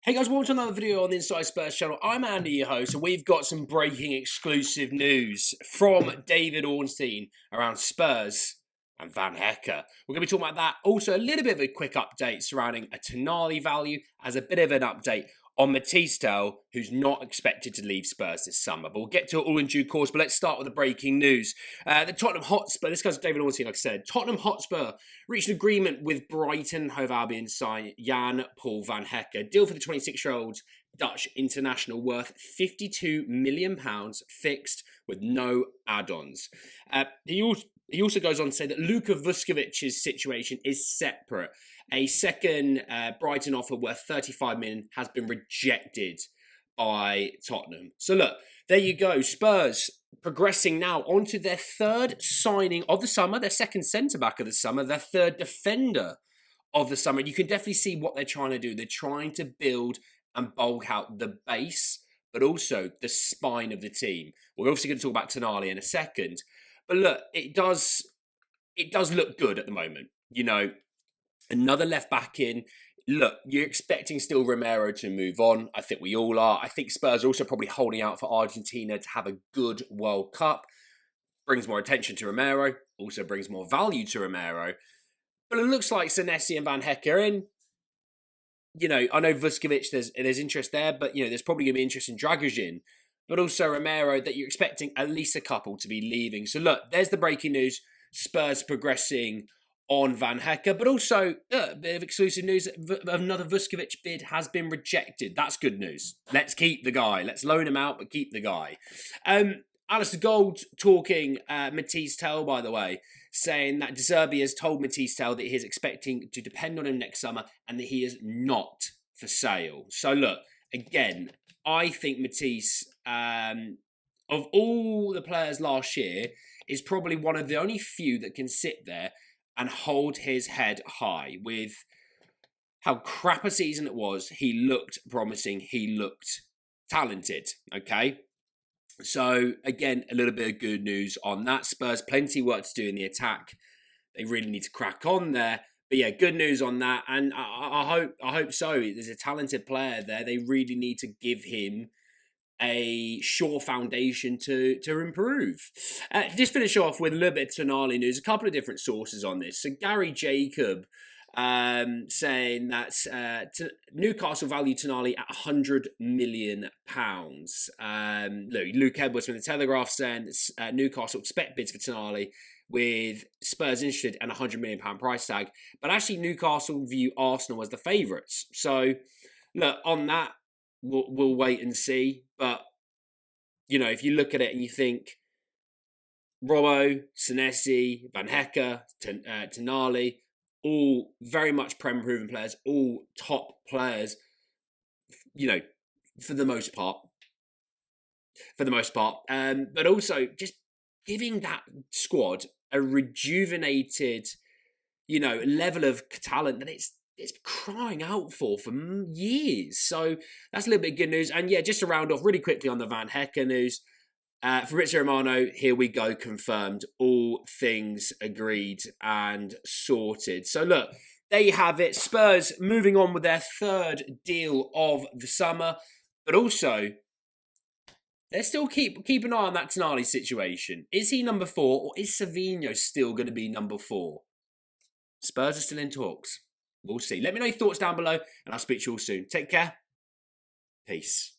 Hey guys, welcome to another video on the Inside Spurs channel. I'm Andy, your host, and we've got some breaking exclusive news from David Ornstein around Spurs and Van Hecke. We're going to be talking about that. Also, a little bit of a quick update surrounding a tonali value as a bit of an update on Matisse, who's not expected to leave Spurs this summer. But we'll get to it all in due course. But let's start with the breaking news. The Tottenham Hotspur, this guy's David Ornstein, like I said. Tottenham Hotspur reached an agreement with Brighton, Hove Albion sign Jan Paul Van Hecke. Deal for the 26-year-old Dutch international worth £52 million fixed with no add-ons. He also goes on to say that Vuskovic's situation is separate. A second Brighton offer worth £35 million has been rejected by Tottenham. So look, there you go. Spurs progressing now onto their third signing of the summer, their second centre-back of the summer, their third defender of the summer. And you can definitely see what they're trying to do. They're trying to build and bulk out the base, but also the spine of the team. We're obviously going to talk about tonali in a second. But look, it does look good at the moment. You know, another left back in. Look, you're expecting still Romero to move on. I think we all are. I think Spurs are also probably holding out for Argentina to have a good World Cup. Brings more attention to Romero. Also brings more value to Romero. But it looks like Senesi and Van Hecke are in. You know, I know Vuskovic, there's interest there, but, you know, there's probably going to be interest in Dragoshin. But also Romero, that you're expecting at least a couple to be leaving. So look, there's the breaking news. Spurs progressing on Van Hecke, but also a bit of exclusive news. Another Vuskovic bid has been rejected. That's good news. Let's keep the guy. Let's loan him out, but keep the guy. Alistair Gold talking Matisse, by the way, saying that De Zerbi has told Matisse that he is expecting to depend on him next summer and that he is not for sale. So look, again, I think Matisse, of all the players last year, is probably one of the only few that can sit there and hold his head high. With how crap a season it was, he looked promising, he looked talented, okay? So, again, a little bit of good news on that. Spurs, plenty of work to do in the attack. They really need to crack on there. But yeah, good news on that. And I hope so. There's a talented player there. They really need to give him a sure foundation to improve. Just finish off with a little bit of tonali news. A couple of different sources on this. So Gary Jacob saying that Newcastle value tonali at £100 million. Luke Edwards from the Telegraph saying Newcastle expect bids for tonali with Spurs interested and £100 million price tag. But actually Newcastle view Arsenal as the favourites. So look, on that, we'll wait and see. But, you know, if you look at it and you think Robbo, Senesi, Van Hecke, tonali, all very much Prem-proven players, all top players, you know, for the most part. But also just giving that squad a rejuvenated, you know, level of talent that it's crying out for years. So that's a little bit of good news. And yeah, just to round off really quickly on the Van Hecke news, Fabrizio Romano, here we go, confirmed. All things agreed and sorted. So look, there you have it. Spurs moving on with their third deal of the summer. But also, let's still keep an eye on that tonali situation. Is he number 4 or is Savinho still going to be number 4? Spurs are still in talks. We'll see. Let me know your thoughts down below and I'll speak to you all soon. Take care. Peace.